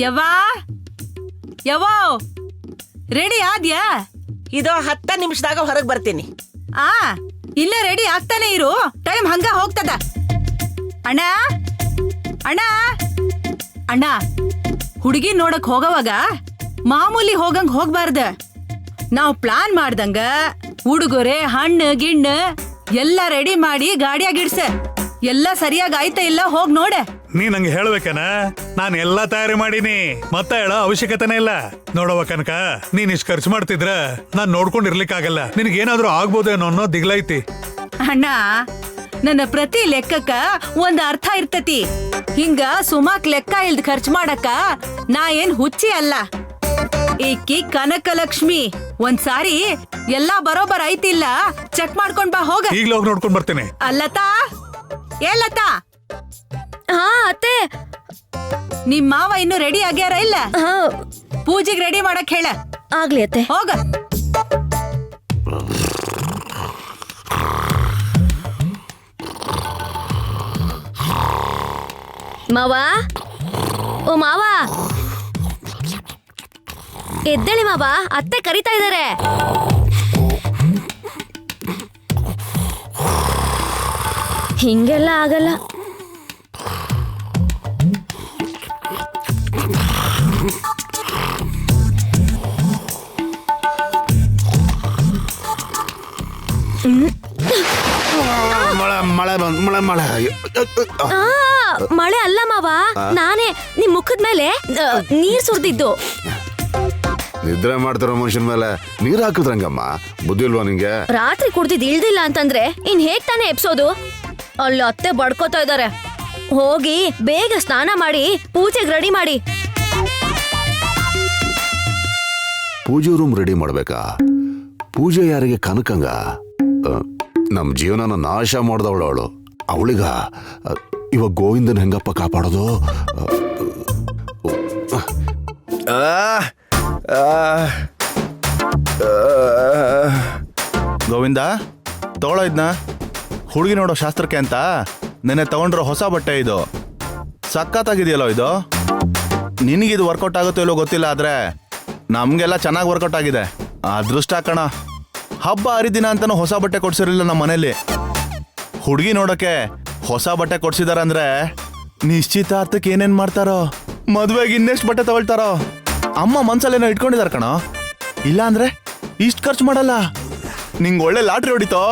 ಯವ್ವಾ ಯವ್ವೋ ರೆಡಿ ಆದ್ಯಾ? ಇದು 10 ನಿಮಿಷದಾಗ ಹೊರಗೆ ಬರ್ತೀನಿ. ಇಲ್ಲೇ ರೆಡಿ ಆಗ್ತಾನೆ ಇರು, ಟೈಮ್ ಹಂಗ ಹೋಗ್ತದ. ಅಣ್ಣ ಅಣ್ಣ ಅಣ್ಣ, ಹುಡುಗಿ ನೋಡಕ್ ಹೋಗವಾಗ ಮಾಮೂಲಿ ಹೋಗಂಗ್ ಹೋಗ್ಬಾರ್ದ. ನಾವ್ ಪ್ಲಾನ್ ಮಾಡ್ದಂಗ ಉಡುಗೊರೆ ಹಣ್ಣು ಗಿಣ್ಣು ಎಲ್ಲ ರೆಡಿ ಮಾಡಿ ಗಾಡಿಯಾಗಿಡ್ಸ. ಎಲ್ಲ ಸರಿಯಾಗಿ ಆಯ್ತಾ ಇಲ್ಲ ಹೋಗ್ ನೋಡೆ. ನೀ ನಂಗೆ ಹೇಳ್ಬೇಕನ, ನಾನ್ ಎಲ್ಲಾ ತಯಾರಿ ಮಾಡೀನಿ, ಮತ್ತ ಹೇಳೋ ಅವಶ್ಯಕತೆನೇ ಇಲ್ಲ. ನೋಡವ ಕನಕ, ನೀನ್ ಇಷ್ಟು ಖರ್ಚು ಮಾಡ್ತಿದ್ರ ನಾನ್ ನೋಡ್ಕೊಂಡಿರ್ಲಿಕ್ಕಾಗಲ್ಲ. ನಿನಗೇನಾದ್ರೂ ಆಗ್ಬೋದೇನೋ ಅನ್ನೋ ದಿಗ್ಲೈತಿ. ಅಣ್ಣ, ನನ್ನ ಪ್ರತಿ ಲೆಕ್ಕಕ್ಕ ಒಂದ್ ಅರ್ಥ ಇರ್ತತಿ. ಹಿಂಗ ಸುಮಾಕ್ ಲೆಕ್ಕ ಇಲ್ದ್ ಖರ್ಚು ಮಾಡಕ ನಾ ಏನ್ ಹುಚ್ಚಿ ಅಲ್ಲ. ಈಕಿ ಕನಕಲಕ್ಷ್ಮಿ. ಒಂದ್ಸಾರಿ ಎಲ್ಲಾ ಬರೋಬರ್ ಐತಿಲ್ಲ ಚೆಕ್ ಮಾಡ್ಕೊಂಡ್ ಬಾ ಹೋಗ. ಈಗ್ಲೇ ಹೋಗಿ ನೋಡ್ಕೊಂಡ್ ಬರ್ತೇನೆ. ಅಲ್ಲತಾ ಏಲತಾ? ಅತ್ತೆ, ನಿಮ್ ಮಾವ ಇನ್ನು ರೆಡಿ ಆಗ್ಯಾರ ಇಲ್ಲ? ಪೂಜೆಗೆ ರೆಡಿ ಮಾಡಕ್ ಹೇಳ. ಆಗ್ಲಿ ಅತ್ತೆ. ಹೋಗ. ಮಾವ, ಓ ಮಾವ, ಎದ್ದೇಳಿ ಮಾವ, ಅತ್ತೆ ಕರಿತಾ ಇದಾರೆ. ಹಿಂಗೆಲ್ಲ ಆಗಲ್ಲ. ಮಳೆ ಅಲ್ಲ ಮಾವ, ನಾನೇ ನಿಮ್ ಮುಖದ ಮೇಲೆ ನೀರ್ ಸುರಿದಿದ್ದು. ನಿದ್ರೆ ಮಾಡ್ತಾರೋ ಮನುಷ್ಯನ ಮೇಲೆ ನೀರ್ ಹಾಕಿದ್ರಂಗಮ್ಮ, ಬುದ್ಧಿ ಇಲ್ವಾ ನಿಂಗೆ? ರಾತ್ರಿ ಕುಡ್ದಿದ್ ಇಳ್ದಿಲ್ಲ ಅಂತಂದ್ರೆ ಇನ್ ಹೇಗ್ ತಾನೇ ಎಪ್ಸೋದು? ಅಲ್ಲಿ ಅತ್ತೆ ಬಡ್ಕೋತಾ ಇದಾರೆ. ಹೋಗಿ ಬೇಗ ಸ್ನಾನ ಮಾಡಿ ಪೂಜೆಗೆ ರೆಡಿ ಮಾಡಿ. ಪೂಜೆ ರೂಮ್ ರೆಡಿ ಮಾಡ್ಬೇಕಾ? ಪೂಜೆ ಯಾರಿಗೆ? ಕನಕಂಗ. ನಮ್ ಜೀವನನ ನಾಶ ಮಾಡ್ದವಳು ಅವಳು. ಅವಳಿಗ ಇವಾಗ ಗೋವಿಂದನ್ ಹೆಂಗಪ್ಪ ಕಾಪಾಡೋದು? ಗೋವಿಂದ, ತಗೊಳ್ಳೋ ಇದ್ನ ಹುಡುಗಿ ನೋಡೋ ಶಾಸ್ತ್ರಕ್ಕೆ ಅಂತ ನೆನ್ನೆ ತಗೊಂಡ್ರೋ ಹೊಸ ಬಟ್ಟೆ. ಇದು ಸಖತ್ತಾಗಿದೆಯಲ್ಲೋ ಇದು. ನಿನಗಿದು ವರ್ಕೌಟ್ ಆಗುತ್ತೋ ಇಲ್ಲೋ ಗೊತ್ತಿಲ್ಲ, ಆದ್ರೆ ನಮ್ಗೆಲ್ಲ ಚೆನ್ನಾಗಿ ವರ್ಕೌಟ್ ಆಗಿದೆ. ಅದೃಷ್ಟ ಕಣ. ಹಬ್ಬ ಹರಿದಿನ ಅಂತಾನು ಹೊಸ ಬಟ್ಟೆ ಕೊಡ್ಸಿರಲಿಲ್ಲ ನಮ್ಮ ಮನೇಲಿ. ಹುಡುಗಿ ನೋಡೋಕೆ ಹೊಸ ಬಟ್ಟೆ ಕೊಡ್ಸಿದಾರ ಅಂದ್ರೆ ನಿಶ್ಚಿತಾರ್ಥಕ್ಕೆ ಏನೇನ್ ಮಾಡ್ತಾರೋ, ಮದ್ವೆಗೆ ಇನ್ನೆಷ್ಟು ಬಟ್ಟೆ ತಗೊಳ್ತಾರೋ. ಅಮ್ಮ ಮನ್ಸಲ್ಲೇನೋ ಇಟ್ಕೊಂಡಿದಾರ ಕಣ. ಇಲ್ಲ ಅಂದ್ರೆ ಇಷ್ಟು ಖರ್ಚು ಮಾಡಲ್ಲ. ನಿಂಗೆ ಒಳ್ಳೆ ಲಾಟ್ರಿ ಹೊಡಿತೋ.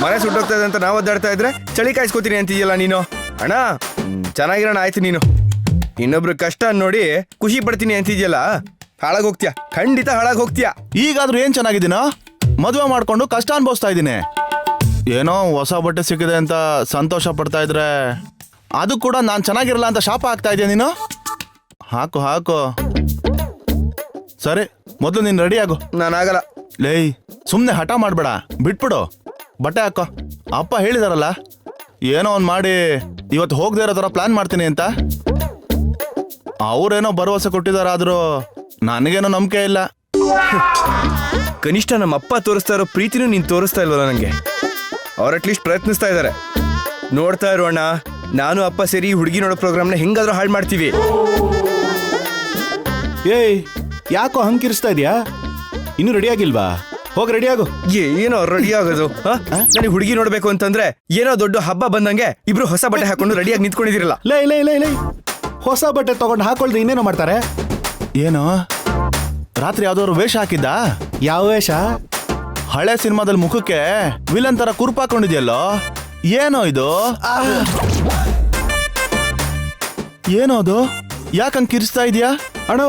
ಮನೆ ಸುಟ್ಟೋಗ್ತದೆ ಅಂತ ನಾವು ಒದ್ದಾಡ್ತಾ ಇದ್ರೆ ಚಳಿ ಕಾಯಿಸ್ಕೋತೀನಿ ಅಂತಿದ್ಯಲ್ಲ ನೀನು. ಅಣ್ಣ, ಚೆನ್ನಾಗಿರೋಣ ಆಯ್ತು. ನೀನು ಇನ್ನೊಬ್ರು ಕಷ್ಟ ನೋಡಿ ಖುಷಿ ಪಡ್ತೀನಿ ಅಂತಿದ್ಯಲ್ಲ, ಹಾಳಾಗ್ ಹೋಗ್ತೀಯ, ಖಂಡಿತ ಹಾಳಾಗ್ ಹೋಗ್ತೀಯ. ಈಗಾದ್ರೂ ಏನ್ ಚೆನ್ನಾಗಿದ್ದೀನೋ, ಮದುವೆ ಮಾಡ್ಕೊಂಡು ಕಷ್ಟ ಅನ್ಭವಿಸ್ತಾ ಇದ್ದೀನಿ. ಏನೋ ಹೊಸ ಬಟ್ಟೆ ಸಿಕ್ಕಿದೆ ಅಂತ ಸಂತೋಷ ಪಡ್ತಾ ಇದ್ರೆ ಅದು ಕೂಡ ನಾನ್ ಚೆನ್ನಾಗಿರಲ್ಲ ಅಂತ ಶಾಪ ಆಗ್ತಾ ಇದೆಯಾ ನೀನು? ಹಾಕು ಹಾಕು. ಸರಿ, ಮೊದಲು ನೀನ್ ರೆಡಿ ಆಗು. ನಾನಾಗಲ್ಲ. ಲೇ, ಸುಮ್ನೆ ಹಠ ಮಾಡ್ಬೇಡ, ಬಿಟ್ಬಿಡು. ಬಟ್ಟೆ ಹಾಕೋ. ಅಪ್ಪ ಹೇಳಿದಾರಲ್ಲ, ಏನೋ ಒಂದ್ ಮಾಡಿ ಇವತ್ತು ಹೋಗದೆ ಇರೋ ತರ ಪ್ಲಾನ್ ಮಾಡ್ತೀನಿ ಅಂತ. ಅವ್ರೇನೋ ಭರವಸೆ ಕೊಟ್ಟಿದಾರಾದ್ರೂ ನನಗೇನೋ ನಂಬಿಕೆ ಇಲ್ಲ. ಕನಿಷ್ಠ ನಮ್ಮ ಅಪ್ಪ ತೋರಿಸ್ತಾ ಇರೋ ಪ್ರೀತಿನೂ ನೀನ್ ತೋರಿಸ್ತಾ ಇಲ್ವಲ್ಲ ನಂಗೆ. ಅವ್ರ ಅಟ್ಲೀಸ್ಟ್ ಪ್ರಯತ್ನಿಸ್ತಾ ಇದ್ದಾರೆ. ನೋಡ್ತಾ ಇರೋಣ, ನಾನು ಅಪ್ಪ ಸೇರಿ ಹುಡುಗಿ ನೋಡೋ ಪ್ರೋಗ್ರಾಮ್ನ ಹೆಂಗಾದ್ರೂ ಹಾಳು ಮಾಡ್ತೀವಿ. ಏಯ್, ಯಾಕೋ ಹಂಗಿರಿಸ್ತಾ ಇದೆಯಾ? ಇನ್ನು ರೆಡಿ ಆಗಿಲ್ವಾ? ಹೋಗಿ ರೆಡಿ ಆಗು. ಏನೋ ರೆಡಿ ಆಗೋದು? ನನಗೆ ಹುಡುಗಿ ನೋಡ್ಬೇಕು ಅಂತಂದ್ರೆ ಏನೋ ದೊಡ್ಡ ಹಬ್ಬ ಬಂದಂಗೆ ಇಬ್ರು ಹೊಸ ಬಟ್ಟೆ ಹಾಕೊಂಡು ರೆಡಿಯಾಗಿ ನಿಂತ್ಕೊಂಡಿದಿರಲ್ಲ. ಲೈ ಲೈ ಲೈ ಲೈ, ಹೊಸ ಬಟ್ಟೆ ತಗೊಂಡು ಹಾಕೊಳ್ದೆ ಇನ್ನೇನೋ ಮಾಡ್ತಾರೆ. ಏನೋ ರಾತ್ರಿ ಯಾವ್ದಾದ್ರು ವೇಷ ಹಾಕಿದ್ದ? ಯಾವ ವೇಷ? ಹಳೆ ಸಿನಿಮಾದಲ್ಲಿ ಮುಖಕ್ಕೆ ವಿಲನ್ ತರ ಕುರುಪಾಕೊಂಡಿದ್ಯಲ್ಲೋ, ಏನೋ ಇದು? ಏನೋ ಅದು? ಯಾಕಂಗ್ ಕಿರಿಸ್ತಾ ಇದೀಯಾ? ಅಣ್ಣ,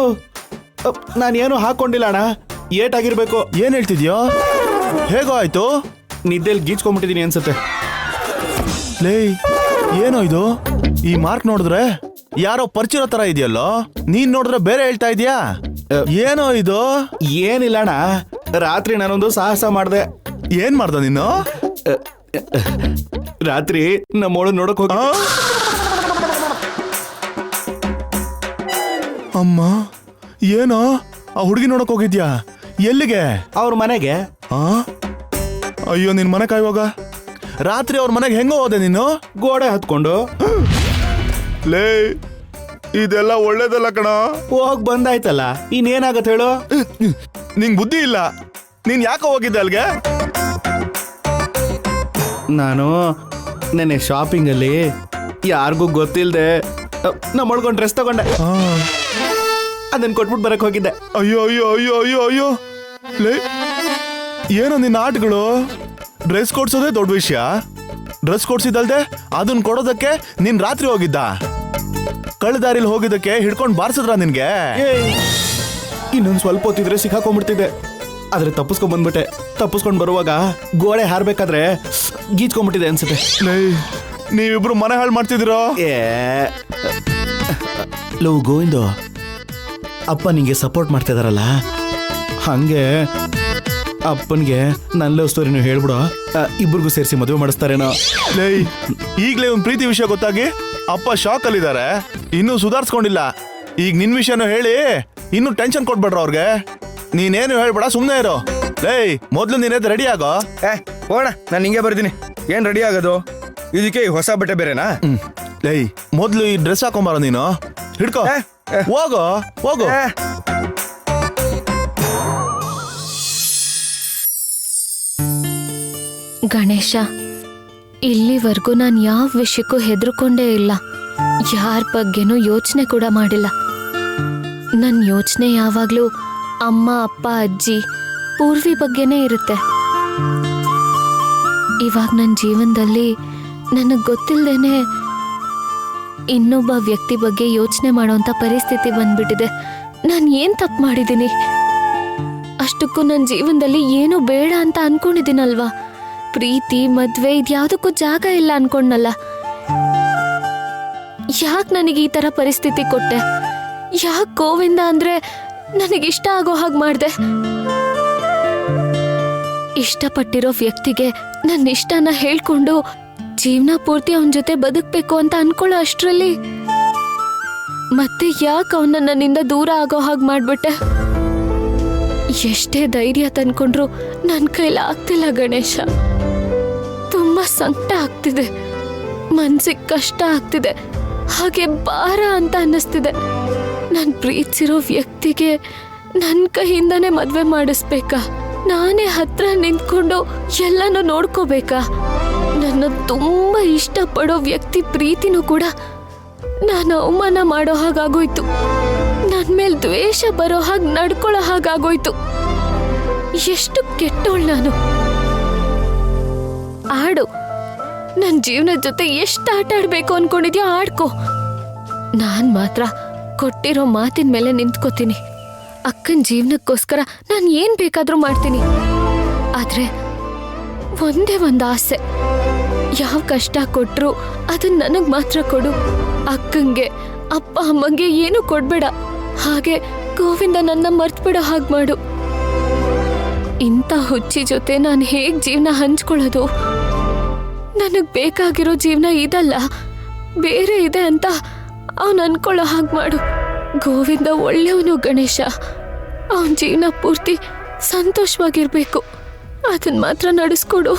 ನಾನೇನು ಹಾಕೊಂಡಿಲ್ಲ ಅಣ್ಣ. ಏಟಾಗಿರ್ಬೇಕು. ಏನ್ ಹೇಳ್ತಿದ್ಯೋ? ಹೇಗೋ ಆಯ್ತು? ನಿದ್ದೆಲ್ ಗೀಚ್ಕೊಂಡ್ಬಿಟ್ಟಿದೀನಿ ಅನ್ಸುತ್ತೆ. ಲೇ, ಏನೋ ಇದು? ಈ ಮಾರ್ಕ್ ನೋಡಿದ್ರೆ ಯಾರೋ ಪರಿಚಯ ತರ ಇದೆಯಲ್ಲೋ, ನೀನ್ ನೋಡಿದ್ರೆ ಬೇರೆ ಹೇಳ್ತಾ ಇದೀಯಾ. ಏನೋ ಇದು? ಏನಿಲ್ಲ ಅಣ್ಣ, ರಾತ್ರಿ ನಾನೊಂದು ಸಾಹಸ ಮಾಡ್ದೆ. ಏನ್ ಮಾಡ್ದ ನೀನು? ರಾತ್ರಿ ನಮ್ಮೋಳು ನೋಡಕ್ ಹೋಗ. ಅಮ್ಮ, ಏನೋ ಆ ಹುಡುಗಿ ನೋಡಕ್ ಹೋಗಿದ್ಯಾ? ಎಲ್ಲಿಗೆ? ಅವ್ರ ಮನೆಗೆ. ಅಯ್ಯೋ, ನಿನ್ ಮನೆ ಕಾಯುವಾಗ ರಾತ್ರಿ ಅವ್ರ ಮನೆಗೆ ಹೆಂಗೋ ಹೋದೆ ನೀನು? ಗೋಡೆ ಹತ್ಕೊಂಡು. ಲೇ, ಇದೆಲ್ಲ ಒಳ್ಳೇದಲ್ಲ ಕಣ. ಹೋಗ್ ಬಂದಾಯ್ತಲ್ಲ ಇನ್ನೇನಾಗತ್ತೆ ಹೇಳು. ನಿಂಗ್ ಬುದ್ಧಿ ಇಲ್ಲ. ನೀನ್ ಯಾಕೆ ಹೋಗಿದ್ದೆ ಅಲ್ಗೆ? ನಾನು ನೆನ್ನೆ ಶಾಪಿಂಗ್ ಅಲ್ಲಿ ಯಾರಿಗೂ ಗೊತ್ತಿಲ್ದೆ ನಮ್ಮೊಳ್ಗೊಂಡು ಡ್ರೆಸ್ ತಗೊಂಡೆ. ಅದನ್ನ ಕೊಟ್ಬಿಟ್ಟು ಬರಕ್ ಹೋಗಿದ್ದೆ. ಅಯ್ಯೋ ಅಯ್ಯೋ ಅಯ್ಯೋ ಅಯ್ಯೋ ಅಯ್ಯೋ ಲೇ, ಏನೋ ನಿನ್ನ ಆಟಗಳು. ಡ್ರೆಸ್ ಕೊಡ್ಸೋದೇ ದೊಡ್ಡ ವಿಷಯ. ಡ್ರೆಸ್ ಕೊಡ್ಸಿದಲ್ದೆ ಅದನ್ನ ಕೊಡೋದಕ್ಕೆ ನೀನ್ ರಾತ್ರಿ ಹೋಗಿದ್ದ. ಕಳ್ದಾರಿಲಿ ಹೋಗಿದ್ದಕ್ಕೆ ಹಿಡ್ಕೊಂಡು ಬಾರ್ಸಿದ್ರ ನಿನ್ಗೆ? ಇನ್ನೊಂದು ಸ್ವಲ್ಪ ಹೊತ್ತಿದ್ರೆ ಸಿಕ್ಕಾಕೊಂಡ್ಬಿಡ್ತಿದ್ದೆ. ಆದ್ರೆ ತಪ್ಪಿಸ್ಕೊಂಡ್ ಬಂದ್ಬಿಟ್ಟೆ. ತಪ್ಪಿಸ್ಕೊಂಡ್ ಬರುವಾಗ ಗೋಡೆ ಹಾರ್ಬೇಕಾದ್ರೆ ಗೀಚ್ಕೊಂಡ್ಬಿಟ್ಟಿದೆ ಅನ್ಸುತ್ತೆ. ಲೇ, ನೀವಿಬ್ರು ಮನೆ ಹಾಳು ಮಾಡ್ತಿದ್ದೀರೋ? ಲೋ ಗೋವಿಂದು, ಅಪ್ಪ ನಿಂಗೆ ಸಪೋರ್ಟ್ ಮಾಡ್ತಿದಾರಲ್ಲ, ಹಂಗೆ ಅಪ್ಪನ್ಗೆ ನನ್ನ ಲವ್ ಸ್ಟೋರಿನೂ ಹೇಳ್ಬಿಡು. ಇಬ್ಬರಿಗೂ ಸೇರಿಸಿ ಮದುವೆ ಮಾಡಿಸ್ತಾರೇನೋ. ಲೇ, ಈಗ್ಲೇ ಒಂದ್ ಪ್ರೀತಿ ವಿಷಯ ಗೊತ್ತಾಗಿ ಅಪ್ಪ ಶಾಕ್ ಅಲ್ಲಿದ್ದಾರೆ. ಇನ್ನೂ ಸುಧಾರಿಸ್ಕೊಂಡಿಲ್ಲ. ಈಗ ನಿನ್ ವಿಷಯನೂ ಹೇಳಿ ಇನ್ನೂ ಟೆನ್ಷನ್ ಕೊಡ್ಬೇಡ್ರ ಅವ್ರಿಗೆ. ನೀನೇನು ಹೇಳ್ಬೇಡ, ಸುಮ್ನೆ ಇರೋ. ಲೇ, ಮೊದ್ಲು ನೀನೇದ್ ರೆಡಿ ಆಗೋ. ಹೋಗೋಣ, ನಾನು ಹಿಂಗೆ ಬರ್ತೀನಿ. ಏನ್ ರೆಡಿ ಆಗೋದು? ಇದಕ್ಕೆ ಈ ಹೊಸ ಬಟ್ಟೆ ಬೇರೆನಾ? ಲೇ, ಮೊದ್ಲು ಈ ಡ್ರೆಸ್ ಹಾಕೊಂಬಾರ ನೀನು. ಹಿಡ್ಕೋ, ಹೋಗೋ ಹೋಗೋ. ಗಣೇಶ, ಇಲ್ಲಿವರೆಗೂ ನಾನು ಯಾವ ವಿಷಯಕ್ಕೂ ಹೆದರ್ಕೊಂಡೇ ಇಲ್ಲ. ಯಾರ ಬಗ್ಗೆನೂ ಯೋಚನೆ ಕೂಡ ಮಾಡಿಲ್ಲ. ನನ್ನ ಯೋಚನೆ ಯಾವಾಗಲೂ ಅಮ್ಮ, ಅಪ್ಪ, ಅಜ್ಜಿ, ಪೂರ್ವಿ ಬಗ್ಗೆನೇ ಇರುತ್ತೆ. ಇವಾಗ ನನ್ನ ಜೀವನದಲ್ಲಿ ನನಗೆ ಗೊತ್ತಿಲ್ಲದೇನೆ ಇನ್ನೊಬ್ಬ ವ್ಯಕ್ತಿ ಬಗ್ಗೆ ಯೋಚನೆ ಮಾಡೋಂಥ ಪರಿಸ್ಥಿತಿ ಬಂದ್ಬಿಟ್ಟಿದೆ. ನಾನು ಏನು ತಪ್ಪು ಮಾಡಿದ್ದೀನಿ? ಅಷ್ಟಕ್ಕೂ ನನ್ನ ಜೀವನದಲ್ಲಿ ಏನೂ ಬೇಡ ಅಂತ ಅನ್ಕೊಂಡಿದ್ದೀನಲ್ವಾ? ಪ್ರೀತಿ, ಮದ್ವೆ, ಇದ್ಯಾವುದಕ್ಕೂ ಜಾಗ ಇಲ್ಲ ಅನ್ಕೊಂಡಲ್ಲ. ಯಾಕೆ ನನಗೆ ಈ ಥರ ಪರಿಸ್ಥಿತಿ ಕೊಟ್ಟೆ? ಯಾಕೆ ಗೋವಿಂದ ಅಂದ್ರೆ ನನಗಿಷ್ಟ ಆಗೋ ಹಾಗೆ ಮಾಡಿದೆ? ಇಷ್ಟಪಟ್ಟಿರೋ ವ್ಯಕ್ತಿಗೆ ನನ್ನ ಇಷ್ಟನ ಹೇಳ್ಕೊಂಡು ಜೀವನ ಪೂರ್ತಿ ಅವನ ಜೊತೆ ಬದುಕಬೇಕು ಅಂತ ಅನ್ಕೊಳ್ಳೋ ಅಷ್ಟರಲ್ಲಿ ಮತ್ತೆ ಯಾಕೆ ಅವನ್ನ ನನ್ನಿಂದ ದೂರ ಆಗೋ ಹಾಗೆ ಮಾಡ್ಬಿಟ್ಟೆ? ಎಷ್ಟೇ ಧೈರ್ಯ ತಂದ್ಕೊಂಡ್ರು ನನ್ನ ಕೈಲಿ ಆಗ್ತಿಲ್ಲ ಗಣೇಶ. ತುಂಬಾ ಸಂಕಟ ಆಗ್ತಿದೆ, ಮನ್ಸಿಗೆ ಕಷ್ಟ ಆಗ್ತಿದೆ, ಹಾಗೆ ಭಾರ ಅಂತ ಅನ್ನಿಸ್ತಿದೆ. ನಾನು ಪ್ರೀತಿಸಿರೋ ವ್ಯಕ್ತಿಗೆ ನನ್ನ ಕೈಯಿಂದಾನೇ ಮದ್ವೆ ಮಾಡಿಸ್ಬೇಕಾ? ನಾನೇ ಹತ್ರ ನಿಂತ್ಕೊಂಡು ಎಲ್ಲನೂ ನೋಡ್ಕೋಬೇಕಾ? ನನ್ನ ತುಂಬಾ ಇಷ್ಟಪಡೋ ವ್ಯಕ್ತಿ ಪ್ರೀತಿನೂ ಕೂಡ ನಾನು ಅವಮಾನ ಮಾಡೋ ಹಾಗಾಗೋಯ್ತು. ನನ್ನ ಮೇಲೆ ದ್ವೇಷ ಬರೋ ಹಾಗೆ ನಡ್ಕೊಳ್ಳೋ ಹಾಗಾಗೋಯ್ತು. ಎಷ್ಟು ಕೆಟ್ಟೋಳು ನಾನು. ಆಡು, ನನ್ನ ಜೀವನದ ಜೊತೆ ಎಷ್ಟು ಆಟ ಆಡ್ಬೇಕು ಅನ್ಕೊಂಡಿದ್ಯೋ ಆಡ್ಕೋ. ನಾನ್ ಮಾತ್ರ ಕೊಟ್ಟಿರೋ ಮಾತಿನ ಮೇಲೆ ನಿಂತ್ಕೋತೀನಿ. ಅಕ್ಕನ ಜೀವನಕ್ಕೋಸ್ಕರ ನಾನು ಏನ್ ಬೇಕಾದ್ರೂ ಮಾಡ್ತೀನಿ. ಆದ್ರೆ ಒಂದೇ ಒಂದು ಆಸೆ, ಯಾವ ಕಷ್ಟ ಕೊಟ್ರು ಅದನ್ನ ನನಗ್ ಮಾತ್ರ ಕೊಡು. ಅಕ್ಕಂಗೆ, ಅಪ್ಪ ಅಮ್ಮಂಗೆ ಏನು ಕೊಡ್ಬೇಡ. ಹಾಗೆ ಗೋವಿಂದ ನನ್ನ ಮರ್ತ್ಬಿಡೋ ಹಾಗೆ ಮಾಡು. ಇಂಥ ಹುಚ್ಚಿ ಜೊತೆ ನಾನು ಹೇಗ್ ಜೀವನ ಹಂಚ್ಕೊಳ್ಳೋದು? ನನಗ್ ಬೇಕಾಗಿರೋ ಜೀವನ ಇದಲ್ಲ, ಬೇರೆ ಇದೆ ಅಂತ ಅವನು ಅನ್ಕೊಳ್ಳೋ ಹಾಗೆ ಮಾಡು. ಗೋವಿಂದ ಒಳ್ಳೆಯವನು ಗಣೇಶ. ಅವನ ಜೀವನ ಪೂರ್ತಿ ಸಂತೋಷವಾಗಿರ್ಬೇಕು. ಅದನ್ನ ಮಾತ್ರ ನಡೆಸ್ಕೊಡು.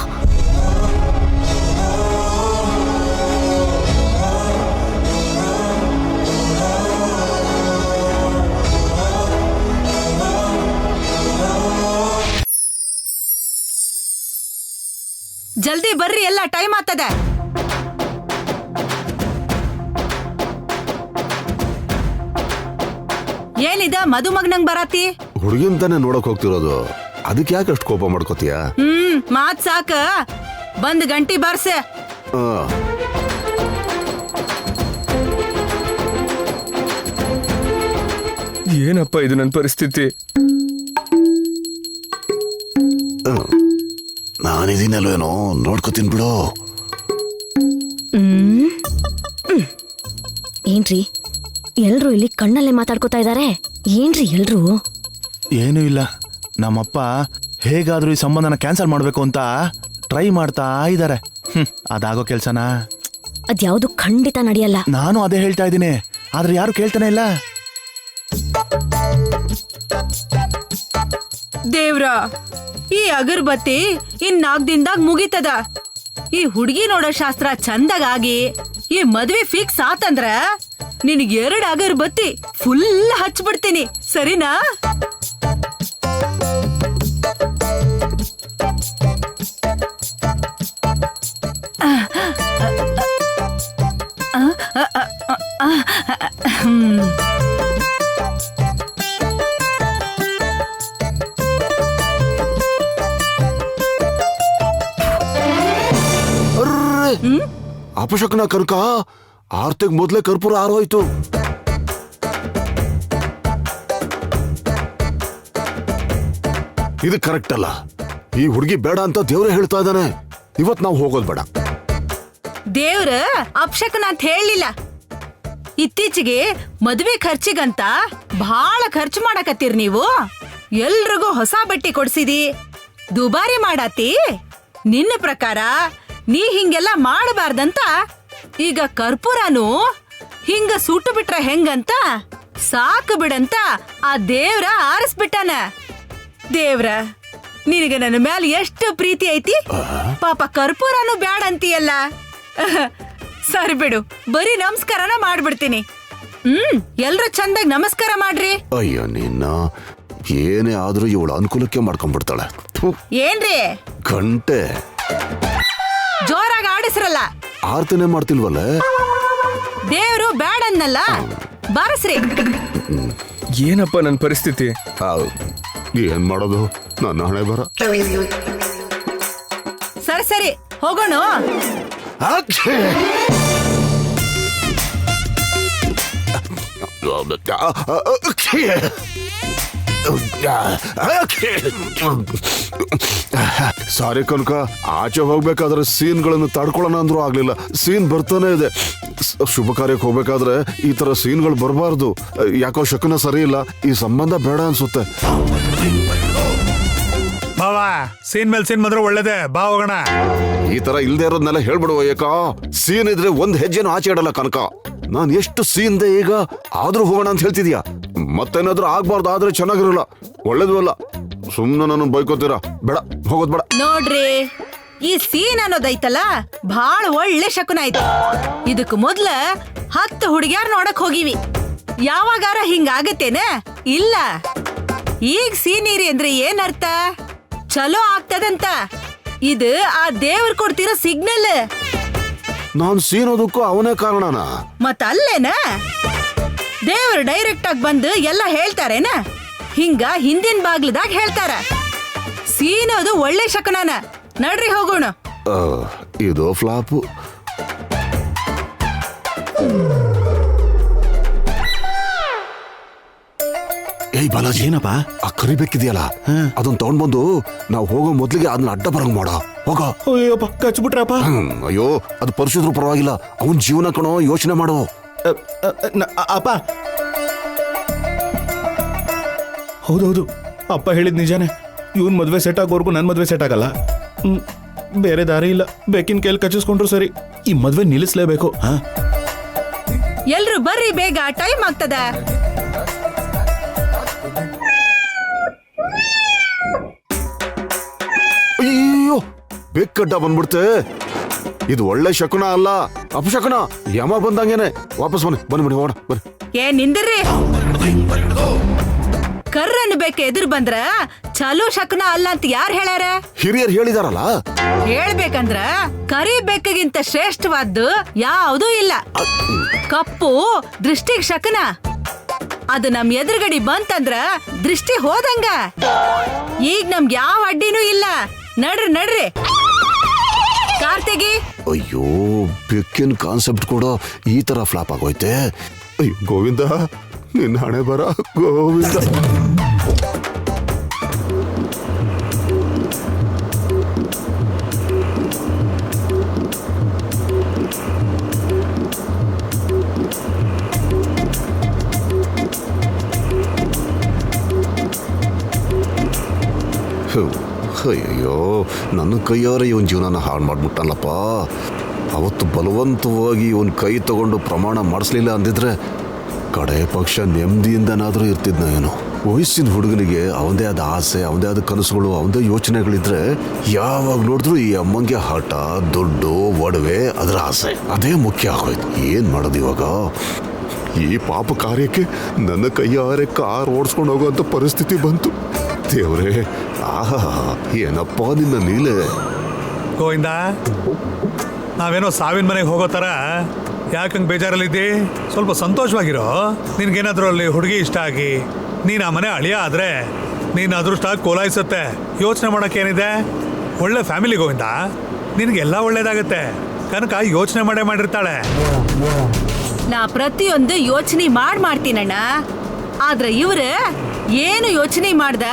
ಜಲ್ದಿ ಬರ್ರಿ, ಎಲ್ಲ ಟೈಮ್ ಆಗ್ತದೆ. ಏನಿದ ಮದುಮಗ್ನಂಗ್ ಬರಾತಿ? ಹುಡುಗಿನ್ ತಾನೇ ನೋಡಕ್ ಹೋಗ್ತಿರೋದು, ಅದಕ್ಕೆ ಯಾಕೆ ಅಷ್ಟು ಕೋಪ ಮಾಡ್ಕೋತೀಯ? ಮಾತ್ ಸಾಕ, ಬಂದ್ ಗಂಟಿ ಬಾರ್ಸೆ. ಏನಪ್ಪ ಇದು ನನ್ನ ಪರಿಸ್ಥಿತಿ? ನಾನಿದ್ದೀನಲ್ವೇನೋ, ನೋಡ್ಕೋತೀನಿ ಬಿಡು. ಏನ್ರಿ ಎಲ್ರು ಇಲ್ಲಿ ಕಣ್ಣಲ್ಲೇ ಮಾತಾಡ್ಕೋತಾ ಇದಾರೆ? ಏನ್ರಿ ಎಲ್ರು? ಏನೂ ಇಲ್ಲ, ನಮ್ಮಪ್ಪ ಹೇಗಾದ್ರೂ ಈ ಸಂಬಂಧನ ಕ್ಯಾನ್ಸಲ್ ಮಾಡ್ಬೇಕು ಅಂತ ಟ್ರೈ ಮಾಡ್ತಾ ಇದ್ದಾರೆ. ಅದಾಗೋ ಕೆಲ್ಸನಾ? ಅದ್ಯಾವುದು ಖಂಡಿತ ನಡೆಯಲ್ಲ. ನಾನು ಅದೇ ಹೇಳ್ತಾ ಇದ್ದೀನಿ, ಆದ್ರೆ ಯಾರು ಕೇಳ್ತಾನೆ ಇಲ್ಲ. ದೇವ್ರ, ಈ ಅಗರ್ಬತ್ತಿ ಇನ್ 4 ದಿನದಾಗ ಮುಗಿತದ. ಈ ಹುಡುಗಿ ನೋಡೋ ಶಾಸ್ತ್ರ ಚಂದಗಾಗಿ ಈ ಮದ್ವೆ ಫಿಕ್ಸ್ ಆತಂದ್ರ ನಿನಗೆ 2 ಅಗರಬತ್ತಿ ಫುಲ್ ಹಚ್ಬಿಡ್ತೀನಿ, ಸರಿನಾ? ಅಪಶಕನ ಕನಕ, ಆರ್ತಿಗ್ ಮೊದ್ಲೇ ಕರ್ಪೂರ ಆರೋಯ್ತು. ಇದು ಕರೆಕ್ಟ್ ಅಲ್ಲ. ಈ ಹುಡುಗಿ ಬೇಡ ಅಂತ ದೇವ್ರೆ ಹೇಳ್ತಾ ಇದ್ದಾನೆ. ಇವತ್ ನಾವು ಹೋಗೋದ್ ಬೇಡ. ದೇವ್ರ ಅಪಶಕನ ಅಂತ ಹೇಳಿಲ್ಲ. ಇತ್ತೀಚೆಗೆ ಮದುವೆ ಖರ್ಚಿಗಂತ ಬಹಳ ಖರ್ಚು ಮಾಡಕತ್ತೀರ್ ನೀವು. ಎಲ್ರಿಗೂ ಹೊಸ ಬಟ್ಟೆ ಕೊಡ್ಸಿದಿ, ದುಬಾರಿ ಮಾಡಾತಿ. ನಿನ್ನ ಪ್ರಕಾರ ನೀ ಹಿಂಗೆಲ್ಲ ಮಾಡಬಾರ್ದಂತ ಈಗ ಕರ್ಪೂರನು ಹಿಂಗ ಸುಟ್ಟು ಬಿಟ್ರ ಹೆಂಗಂತ ಸಾಕು ಬಿಡಂತ ಆ ದೇವ್ರ ಆರಿಸ್ಬಿಟ್ಟಾನ. ದೇವ್ರ ನಿನಗೆ ನನ್ನ ಮ್ಯಾಲ ಎಷ್ಟು ಪ್ರೀತಿ ಐತಿ, ಪಾಪ ಕರ್ಪೂರನು ಬ್ಯಾಡ ಅಂತೀಯಲ್ಲ. ಸರಿ ಬಿಡು, ಬರೀ ನಮಸ್ಕಾರನ ಮಾಡ್ಬಿಡ್ತೀನಿ. ಎಲ್ರು ಚಂದಾಗಿ ನಮಸ್ಕಾರ ಮಾಡ್ರಿ. ಅಯ್ಯೋ ನಿನ್ನ, ಏನೇ ಆದ್ರೂ ಇವಳು ಅನುಕೂಲಕ್ಕೆ ಮಾಡ್ಕೊಂಡ್ಬಿಡ್ತಾಳೆ. ಏನ್ರಿ ಗಂಟೆ ಜೋರಾಗಿ ಆಡಿಸ್ರಲ್ಲ. ಆರ್ತನೆ ಮಾಡ್ತಿಲ್ವಲ್ಲ. ದೇವ್ರು ಬ್ಯಾಡ ಅನ್ನಲ್ಲ, ಬಾರಸ್ರಿ. ಏನಪ್ಪ ನನ್ನ ಪರಿಸ್ಥಿತಿ? ಏನ್ ಮಾಡೋದು, ನನ್ನ ಹಣೆ ಬರ. ಸರಿ ಸರಿ ಹೋಗೋಣ. ಸಾರಿ ಕನಕ, ಆಚೆ ಹೋಗ್ಬೇಕಾದ್ರೆ ಸೀನ್ಗಳನ್ನು ತಡ್ಕೊಳ್ಳೋಣ ಅಂದ್ರೂ ಆಗ್ಲಿಲ್ಲ. ಸೀನ್ ಬರ್ತಾನೆ ಇದೆ. ಶುಭ ಕಾರ್ಯಕ್ಕೆ ಹೋಗ್ಬೇಕಾದ್ರೆ ಈ ತರ ಸೀನ್ಗಳು ಬರಬಾರ್ದು. ಯಾಕೋ ಶಕನ ಸರಿ ಇಲ್ಲ, ಈ ಸಂಬಂಧ ಬೇಡ ಅನ್ಸುತ್ತೆ. ಬಾವಾ, ಸೀನ್ ಮೇಲೆ ಸೀನ್ ಬಂದ್ರೆ ಒಳ್ಳೇದೇ. ಬಾ ಹೋಗೋಣ. ಈ ತರ ಇಲ್ದೇ ಇರೋದ್ನೆಲ್ಲ ಹೇಳ್ಬಿಡುವ. ಯಾಕ ಸೀನ್ ಇದ್ರೆ ಒಂದ್ ಹೆಜ್ಜೆನೂ ಆಚೆ ಇಡಲ್ಲ ಕನಕ. ನಾನ್ ಎಷ್ಟು ಸೀನ್ ದೆ ಈಗ, ಆದ್ರೂ ಹೋಗೋಣ ಅಂತ ಹೇಳ್ತಿದ್ಯಾ. ಮತ್ತೇನಾದ್ರೂ ಆಗ್ಬಾರ್ದು, ಆದ್ರೆ ಚೆನ್ನಾಗಿರಲ್ಲ, ಒಳ್ಳೇದು ಅಲ್ಲ. ಸುಮ್ನೆ ನಾನು ಬೈಕೋತೀರಾ, ಬೇಡ, ಹೋಗೋದ್ ಬೇಡ. ನೋಡ್ರಿ, ಈ ಸೀನ್ ಅನ್ನೋದೈತಲ್ಲ ಬಹಳ ಒಳ್ಳೆ ಶಕುನ ಐತಿ. ಇದಕ್ ಮೊದ್ಲ 10 ಹುಡುಗ್ಯಾರ್ ನೋಡಕ್ ಹೋಗಿವಿ. ಯಾವಾಗಾರ ಹಿಂಗಾಗತ್ತೇನ? ಇಲ್ಲ. ಈಗ ಸೀನೀರಿ ಅಂದ್ರೆ ಏನರ್ಥ? ಚಲೋ ಆಗ್ತದಂತ. ಇದು ಆ ದೇವ್ರ ಕೊಡ್ತಿರೋ ಸಿಗ್ನಲ್. ನಾನ್ ಸೀನೋದಕ್ಕೂ ಅವನೇ ಕಾರಣನ? ಮತ್ತ ಅಲ್ಲೇನ ದೇವ್ರು ಡೈರೆಕ್ಟ್ ಆಗಿ ಬಂದು ಎಲ್ಲ ಹೇಳ್ತಾರೇನ? ಹಿಂಗ ಹಿಂದಿನ ಬಾಗ್ಲದಾಗ ಹೇಳ್ತಾರ. ಸೀನೋದು ಒಳ್ಳೆ ಶಕುನನ. ನಡ್ರಿ ಹೋಗೋಣ. ಇದು ಫ್ಲಾಪು. ಏಯ್ ಬಾಲಾಜಿ, ಏನಪ್ಪ? ಆ ಕರಿಬೇಕಿದೆಯಲ್ಲ, ಅದನ್ನ ತಗೊಂಡ್ ಬಂದು ನಾವು ಹೋಗೋ ಮೊದ್ಲಿಗೆ ಅದನ್ನ ಅಡ್ಡ ಬರಂಗ್ ಮಾಡ. ಹೋಗ. ಅಯ್ಯಪ್ಪ, ಕಚ್ಬಿಟ್ರಪ್ಪ. ಅಯ್ಯೋ, ಅದು ಪರಿಶುದ್ಧರು ಪರವಾಗಿಲ್ಲ, ಅವನ್ ಜೀವನ ಕಣೋ, ಯೋಚನೆ ಮಾಡೋ. ಅಪ್ಪ, ಹೌದೌದು, ಅಪ್ಪ ಹೇಳಿದ್ ನಿಜಾನೇ. ಇವನ್ ಮದ್ವೆ ಸೆಟ್ ಆಗೋರ್ಗು ನನ್ ಮದ್ವೆ ಸೆಟ್ ಆಗಲ್ಲ. ಬೇರೆ ದಾರಿ ಇಲ್ಲ. ಬೇಕಿನ ಕೈಲಿ ಕಚ್ಚಿಸ್ಕೊಂಡ್ರು ಸರಿ, ಈ ಮದ್ವೆ ನಿಲ್ಲಿಸ್ಲೇಬೇಕು. ಎಲ್ರು ಬರ್ರಿ ಬೇಗ, ಟೈಮ್ ಆಗ್ತದ. ಅಯ್ಯೋ, ಬೆಕ್ಕಡ್ಡ ಬಂದ್ಬಿಡ್ತೆ. ಇದು ಒಳ್ಳೆ ಶಕುನ ಅಲ್ಲ, ಅಪಶಕುನ. ಯಮ ಬಂದಂಗೇನೆ. ವಾಪಸ್ ಬನ್ನಿ ಬನ್ನಿ ಬನ್ನಿ, ಹೋಗೋಣ ಬನ್ನಿ. ಏ ನಿಂದಿರ್ರಿ. ಕರ್ರನ್ನು ಬೇಕ ಎದುರು ಬಂದ್ರ ಚಲೋ ಶಕುನ ಅಲ್ಲ ಅಂತ ಯಾರು ಹೇಳ್ಯಾರ? ಹಿರಿಯರು ಹೇಳಿದಾರಲ್ಲ. ಹೇಳ್ಬೇಕಂದ್ರ ಕರಿಬೇಕಿಗಿಂತ ಶ್ರೇಷ್ಠವಾದ್ದು ಯಾವುದೂ ಇಲ್ಲ. ಕಪ್ಪು ದೃಷ್ಟಿಗ್ ಶಕುನ. ಅದು ನಮ್ ಎದುರುಗಡಿ ಬಂತಂದ್ರ ದೃಷ್ಟಿ ಹೋದಂಗ. ಈಗ ನಮ್ಗೆ ಯಾವ ಅಡ್ಡಿನೂ ಇಲ್ಲ. ನಡ್ರಿ ನಡ್ರಿ, ಕಾರ್ತಿಗಿ. ಅಯ್ಯೋ, ಬೆಕ್ಕಿನ ಕಾನ್ಸೆಪ್ಟ್ ಕೂಡ ಈ ತರ ಫ್ಲಾಪ್ ಆಗೋಯ್ತೆ. ಅಯ್ಯೋ ಗೋವಿಂದ, ನಿನ್ನ ಹಣೆ ಬರ ಗೋವಿಂದ. ಅಯ್ಯೋ, ನನ್ನ ಕೈಯಾರೆ ಇವನ್ ಜೀವನನ ಹಾಳು ಮಾಡ್ಬಿಟ್ಟಲ್ಲಪ್ಪ. ಅವತ್ತು ಬಲವಂತವಾಗಿ ಇವನ್ ಕೈ ತಗೊಂಡು ಪ್ರಮಾಣ ಮಾಡಿಸ್ಲಿಲ್ಲ ಅಂದಿದ್ರೆ ಕಡೆ ಪಕ್ಷ ನೆಮ್ಮದಿಯಿಂದನಾದ್ರೂ ಇರ್ತಿದ್ನ ಏನೋ. ವಯಸ್ಸಿನ ಹುಡುಗನಿಗೆ ಅವನದೇ ಆದ ಆಸೆ, ಅವನದೇ ಆದ ಕನಸುಗಳು, ಅವನದೇ ಯೋಚನೆಗಳಿದ್ರೆ ಯಾವಾಗ ನೋಡಿದ್ರು ಈ ಅಮ್ಮಂಗೆ ಹಠ, ದುಡ್ಡು, ಒಡವೆ, ಅದರ ಆಸೆ, ಅದೇ ಮುಖ್ಯ ಆಗೋಯ್ತು. ಏನ್ ಮಾಡೋದು ಇವಾಗ? ಈ ಪಾಪ ಕಾರ್ಯಕ್ಕೆ ನನ್ನ ಕೈಯಾರೆ ಕಾರ್ ಓಡಿಸ್ಕೊಂಡು ಹೋಗುವಂತ ಪರಿಸ್ಥಿತಿ ಬಂತು. ದೇವ್ರೇ, ಆಹಾ, ಏನಪ್ಪ ನಿನ್ನ ಲೀಲೆ. ಗೋವಿಂದ, ನಾವೇನೋ ಸಾವಿನ ಮನೆಗೆ ಹೋಗೋ ಥರ ಯಾಕಂಗೆ ಬೇಜಾರಲ್ಲಿದ್ದಿ? ಸ್ವಲ್ಪ ಸಂತೋಷವಾಗಿರೋ. ನಿನ್ಗೇನಾದ್ರೂ ಅಲ್ಲಿ ಹುಡುಗಿ ಇಷ್ಟ ಆಗಿ ನೀನು ಆ ಮನೆ ಅಳಿಯ ಆದ್ರೆ ನೀನು ಅದೃಷ್ಟ ಕೋಲಾಯಿಸುತ್ತೆ. ಯೋಚನೆ ಮಾಡೋಕ್ಕೇನಿದೆ? ಒಳ್ಳೆ ಫ್ಯಾಮಿಲಿ ಗೋವಿಂದ, ನಿನಗೆಲ್ಲ ಒಳ್ಳೇದಾಗತ್ತೆ. ಕನಕ ಯೋಚನೆ ಮಾಡಿರ್ತಾಳೆ. ನಾ ಪ್ರತಿಯೊಂದು ಯೋಚನೆ ಮಾಡ್ತೀನಣ್ಣ. ಆದ್ರೆ ಇವ್ರ ಏನು ಯೋಚನೆ ಮಾಡ್ದ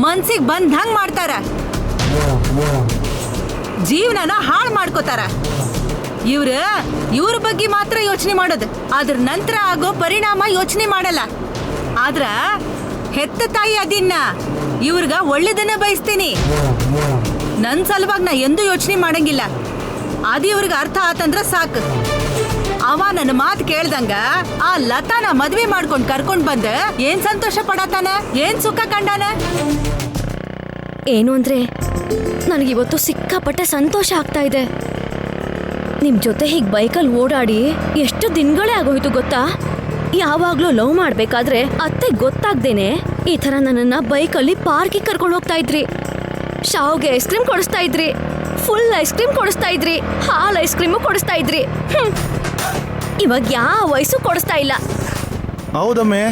ಮನ್ಸಿಗೆ ಬಂದಂಗ್ ಮಾಡ್ತಾರ. ಜೀವನನ ಹಾಳು ಮಾಡ್ಕೋತಾರ. ಇವ್ರ ಬಗ್ಗೆ ಮಾತ್ರ ಯೋಚನೆ ಮಾಡೋದು, ಅದ್ರ ನಂತರ ಆಗೋ ಪರಿಣಾಮ ಯೋಚನೆ ಮಾಡಲ್ಲ. ಆದ್ರ ಹೆತ್ತ ತಾಯಿ ಅದಿನ್ನ ಇವ್ರಿಗ ಒಳ್ಳೇದನ್ನ ಬಯಸ್ತೀನಿ. ನನ್ ಸಲುವಾಗಿ ನಾ ಎಂದೂ ಯೋಚನೆ ಮಾಡಂಗಿಲ್ಲ. ಅದು ಇವ್ರಿಗೆ ಅರ್ಥ ಆತಂದ್ರ ಸಾಕು. ಅವ ನನ್ನ ಮಾತು ಕೇಳ್ದಂಗ ಆ ಲತಾನ ಮದ್ವೆ ಮಾಡ್ಕೊಂಡ್ ಕರ್ಕೊಂಡ್ ಬಂದ ಏನ್ ಸಂತೋಷ ಪಡತಾನ, ಏನ್ ಸುಖ ಕಂಡಾನ. ಏನು ಅಂದ್ರೆ ನನಗಿವತ್ತು ಸಿಕ್ಕಾಪಟ್ಟೆ ಸಂತೋಷ ಆಗ್ತಾ ಇದೆ. ನಿಮ್ ಜೊತೆ ಹೀಗ್ ಬೈಕಲ್ಲಿ ಓಡಾಡಿ ಎಷ್ಟು ದಿನಗಳೇ ಆಗೋಯ್ತು ಗೊತ್ತಾ? ಯಾವಾಗ್ಲೂ ಲವ್ ಮಾಡ್ಬೇಕಾದ್ರೆ ಅತ್ತೆ ಗೊತ್ತಾಗ್ದೇನೆ ಈ ತರ ನನ್ನನ್ನ ಬೈಕಲ್ಲಿ ಪಾರ್ಕಿಗೆ ಕರ್ಕೊಂಡು ಹೋಗ್ತಾ ಇದ್ರಿ. ಶಾವ್ಗೆ ಐಸ್ ಕ್ರೀಮ್ ಕೊಡಿಸ್ತಾ ಇದ್ರಿ, ಫುಲ್ ಐಸ್ ಕ್ರೀಮ್ ಕೊಡಿಸ್ತಾ ಇದ್ರಿ, ಹಾಲ್ ಐಸ್ ಕ್ರೀಮು ಕೊಡಿಸ್ತಾ ಇದ್ರಿ. ಇವಾಗ ಯಾವ ವಯಸ್ಸು ಕೊಡಿಸ್ತಾ ಇಲ್ಲ. ಹೌದಮ್ಮೆ,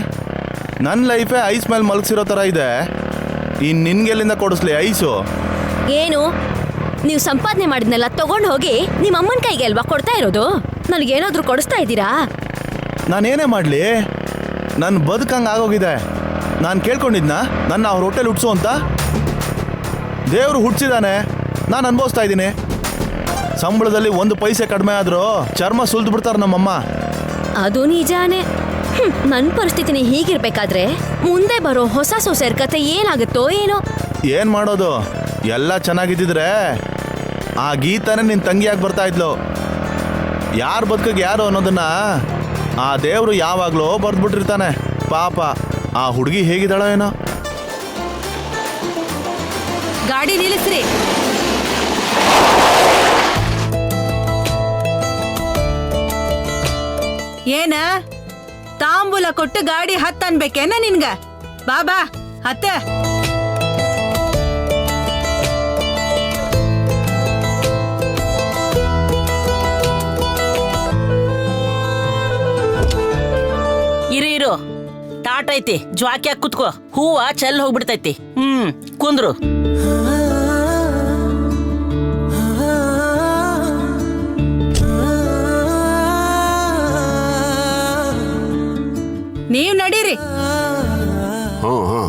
ನನ್ನ ಲೈಫೇ ಐಸ್ ಮೇಲೆ ಮಲಗಿಸಿರೋ ಥರ ಇದೆ. ಇನ್ನು ನಿನ್ಗೆಲ್ಲಿಂದ ಕೊಡಿಸ್ಲಿ ಐಸು? ಏನು ನೀವು ಸಂಪಾದನೆ ಮಾಡಿದ್ನೆಲ್ಲ ತಗೊಂಡು ಹೋಗಿ ನಿಮ್ಮ ಅಮ್ಮನ ಕೈಗೆ ಅಲ್ವಾ ಕೊಡ್ತಾ ಇರೋದು? ನನಗೇನಾದ್ರೂ ಕೊಡಿಸ್ತಾ ಇದ್ದೀರಾ? ನಾನೇನೇ ಮಾಡಲಿ, ನನ್ನ ಬದುಕಂಗೆ ಆಗೋಗಿದೆ. ನಾನು ಕೇಳ್ಕೊಂಡಿದ್ನ ನನ್ನ ಅವ್ರ ಹೊಟ್ಟೆಲಿ ಹುಟ್ಸು ಅಂತ? ದೇವರು ಹುಟ್ಟಿಸಿದಾನೆ, ನಾನು ಅನುಭವಿಸ್ತಾ ಇದ್ದೀನಿ. ಸಂಬಳದಲ್ಲಿ 1 ಪೈಸೆ ಕಡಿಮೆ ಆದರೂ ಚರ್ಮ ಸುಲ್ದು ಬಿಡ್ತಾರೆ ನಮ್ಮಮ್ಮ. ಅದು ನಿಜಾನೇ. ನನ್ನ ಪರಿಸ್ಥಿತಿನೇ ಹೀಗಿರ್ಬೇಕಾದ್ರೆ ಮುಂದೆ ಬರೋ ಹೊಸ ಸೊಸೆಯರ್ ಕತೆ ಏನಾಗುತ್ತೋ ಏನೋ. ಏನು ಮಾಡೋದು, ಎಲ್ಲ ಚೆನ್ನಾಗಿದ್ದಿದ್ರೆ ಆ ಗೀತಾನೇ ನಿನ್ನ ತಂಗಿಯಾಗಿ ಬರ್ತಾ ಇದ್ಲು. ಯಾರ ಬದುಕಿಗೆ ಯಾರು ಅನ್ನೋದನ್ನ ಆ ದೇವರು ಯಾವಾಗಲೂ ಬರ್ದ್ಬಿಟ್ಟಿರ್ತಾನೆ. ಪಾಪ ಆ ಹುಡುಗಿ ಹೇಗಿದ್ದಾಳೋ ಏನೋ. ಗಾಡಿ ನಿಲ್ಲಿಸ್ರಿ. ಏನ ತಾಂಬೂಲ ಕೊಟ್ಟು ಗಾಡಿ ಹತ್ತ ಅನ್ಬೇಕೇನ ನಿನ್ಗ? ಬಾಬಾ ಹತ್ತ. ಇರು ತಾಟ್ ಐತಿ, ಜ್ವಾಕ್ಯಾಗ ಕುತ್ಕೋ. ಹೂವ ಚೆಲ್ ಹೋಗ್ಬಿಡ್ತೈತಿ. ಕುಂದ್ರು. ನೀವ್ ನಡೀರಿ. ಹಾ ಹಾ,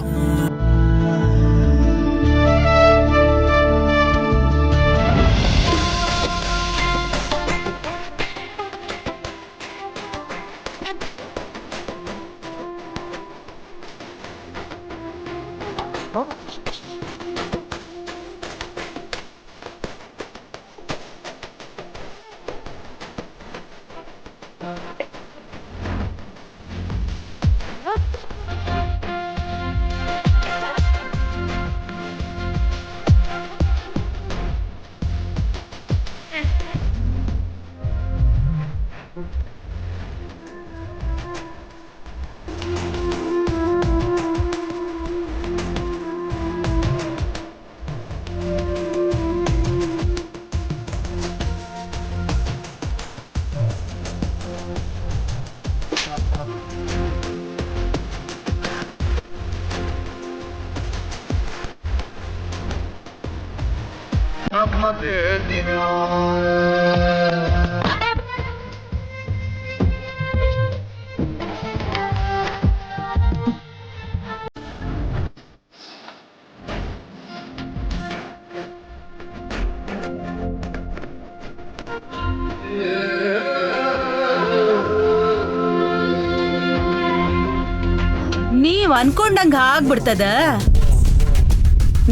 ನೀವ್ ಅನ್ಕೊಂಡಂಗ ಆಗ್ಬಿಡ್ತದ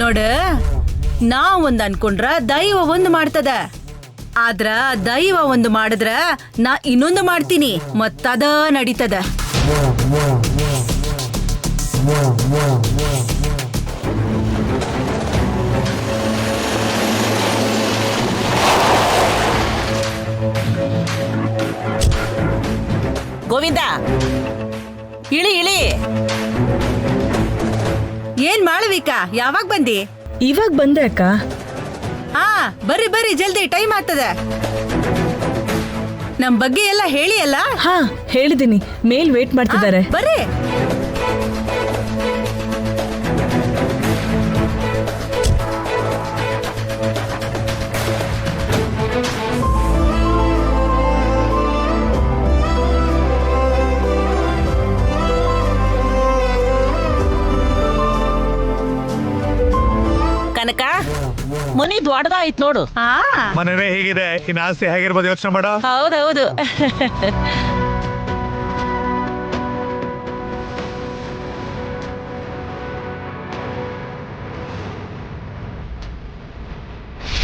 ನೋಡ. ನಾವ್ ಒಂದ್ ಅನ್ಕೊಂಡ್ರ ದೈವ ಒಂದ್ ಮಾಡ್ತದ. ಆದ್ರ ದೈವ ಒಂದು ಮಾಡಿದ್ರ ನಾ ಇನ್ನೊಂದು ಮಾಡ್ತೀನಿ, ಮತ್ತದ ನಡೀತದ. ಗೋವಿಂದ ಇಳಿ ಇಳಿ. ಏನ್ ಮಾಳವಿಕಾ ಯಾವಾಗ ಬಂದಿ? ಇವಾಗ ಬಂದೆ ಅಕ್ಕ. ಹಾ ಬರ್ರಿ ಬರ್ರಿ ಜಲ್ದಿ, ಟೈಮ್ ಆಗ್ತದೆ. ನಮ್ ಬಗ್ಗೆ ಎಲ್ಲ ಹೇಳಿ ಅಲ್ಲ. ಹಾ ಹೇಳಿದೀನಿ, ಮೇಲ್ ವೇಟ್ ಮಾಡ್ತಿದ್ದಾರೆ. ಬರ್ರಿ. ಕನಕ ಮನಿ ದೊಡ್ಡದಾಯ್ತು ನೋಡು. ಹಾ ಮನೆನೇ ಹೀಗಿದೆ, ಇನ್ನು ಆಸ್ತಿ ಹೇಗಿರ್ಬೋದು ಯೋಚನೆ ಮಾಡೋ. ಹೌದೌದು.